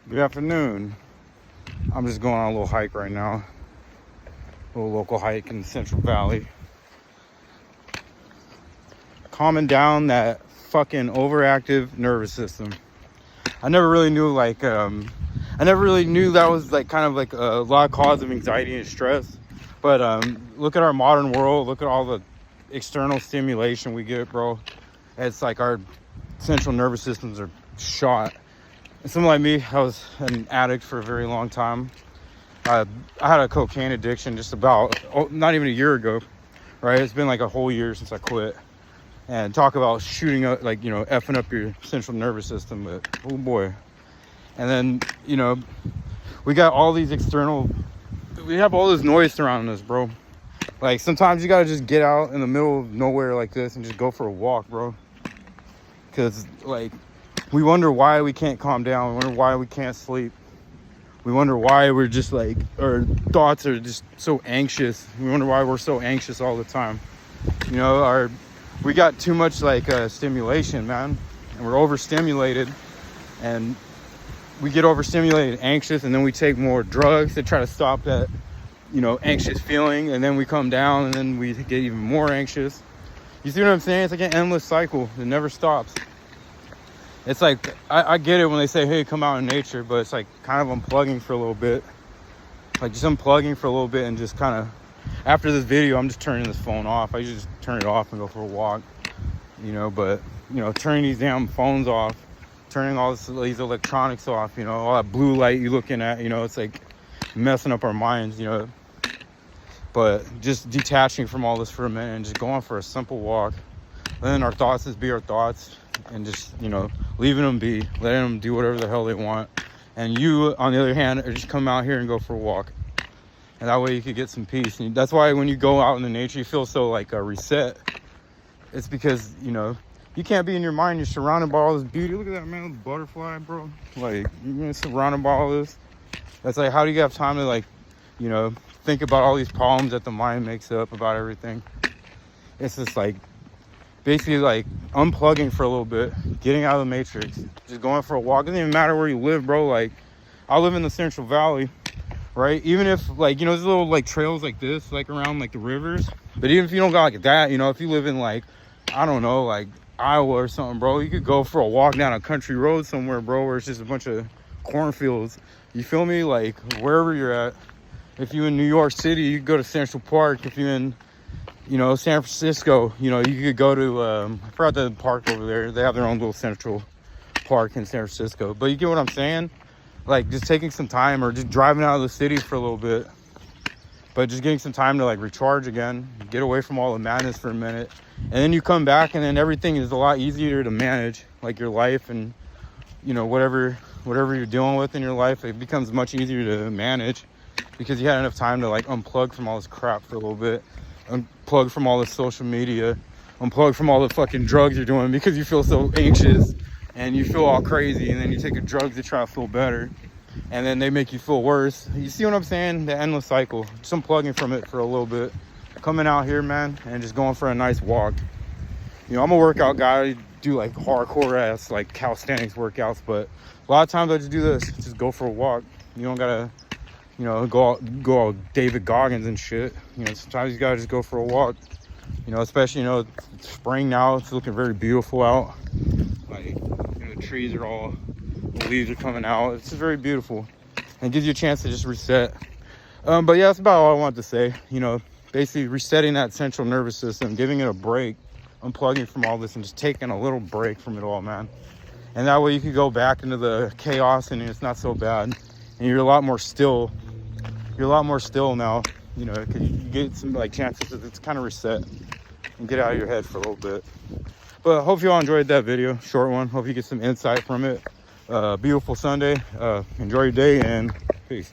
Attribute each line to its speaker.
Speaker 1: Good afternoon. I'm just going on a little hike right now. A little local hike in the Central Valley. Calming down that fucking overactive nervous system. I never really knew that was like kind of like a lot of cause of anxiety and stress. But look at our modern world. Look at all the external stimulation we get, bro. It's like our central nervous systems are shot. And someone like me, I was an addict for a very long time. I had a cocaine addiction just about, not even a year ago, right? It's been like a whole year since I quit. And talk about shooting up, like, effing up your central nervous system, but oh boy. And then, we got all these we have all this noise surrounding us, bro. Like, sometimes you gotta just get out in the middle of nowhere like this and just go for a walk, bro. Because, like, we wonder why we can't calm down. We wonder why we can't sleep. We wonder why we're just like, our thoughts are just so anxious. We wonder why we're so anxious all the time. We got too much like stimulation, man. And we're overstimulated. And we get overstimulated, anxious, and then we take more drugs to try to stop that, anxious feeling. And then we come down and then we get even more anxious. You see what I'm saying? It's like an endless cycle that never stops. It's like, I get it when they say, hey, come out in nature, but it's like kind of unplugging for a little bit. Like just unplugging for a little bit and just kind of, after this video, I'm just turning this phone off. I just turn it off and go for a walk, but, turning these damn phones off, turning all these electronics off, all that blue light you're looking at, it's like messing up our minds, but just detaching from all this for a minute and just going for a simple walk. Letting our thoughts just be our thoughts and just, leaving them be, letting them do whatever the hell they want. And you, on the other hand, are just come out here and go for a walk. And that way you could get some peace. And that's why when you go out in the nature, you feel so like reset. It's because, you can't be in your mind. You're surrounded by all this beauty. Look at that, man, butterfly, bro. Like, you're surrounded by all this. That's like, how do you have time to like, think about all these problems that the mind makes up about everything? It's just like, basically like unplugging for a little bit, getting out of the matrix, just going for a walk. It doesn't even matter where you live, bro. Like, I live in the Central Valley, right? Even if like, there's little like trails like this, like around like the rivers. But even if you don't got like that, if you live in like, I don't know, like Iowa or something, bro, you could go for a walk down a country road somewhere, bro, where it's just a bunch of cornfields. You feel me? Like wherever you're at. If you're in New York City, you could go to Central Park. If you're in San Francisco, you could go to, I forgot the park over there. They have their own little central park in San Francisco. But you get what I'm saying? Like, just taking some time or just driving out of the city for a little bit. But just getting some time to, like, recharge again. Get away from all the madness for a minute. And then you come back and then everything is a lot easier to manage. Like, your life and, whatever you're dealing with in your life, it becomes much easier to manage. Because you had enough time to, like, unplug from all this crap for a little bit. Unplug from all the social media, unplug from all the fucking drugs you're doing because you feel so anxious and you feel all crazy, and then you take a drug to try to feel better and then they make you feel worse. You see what I'm saying? The endless cycle. Just unplugging from it for a little bit, coming out here, man, and just going for a nice walk. I'm a workout guy. I do like hardcore ass like calisthenics workouts, but a lot of times I just do this, just go for a walk. You don't gotta go all David Goggins and shit. Sometimes you gotta just go for a walk. Especially, it's spring now. It's looking very beautiful out. Like, the trees are all, the leaves are coming out. It's just very beautiful. And it gives you a chance to just reset. But yeah, that's about all I wanted to say. Basically resetting that central nervous system, giving it a break, unplugging from all this and just taking a little break from it all, man. And that way you can go back into the chaos and it's not so bad. And you're a lot more still. You're a lot more still now, because you get some like chances to it's kind of reset and get out of your head for a little bit. But I hope you all enjoyed that video, short one. Hope you get some insight from it. Beautiful Sunday. Enjoy your day and peace.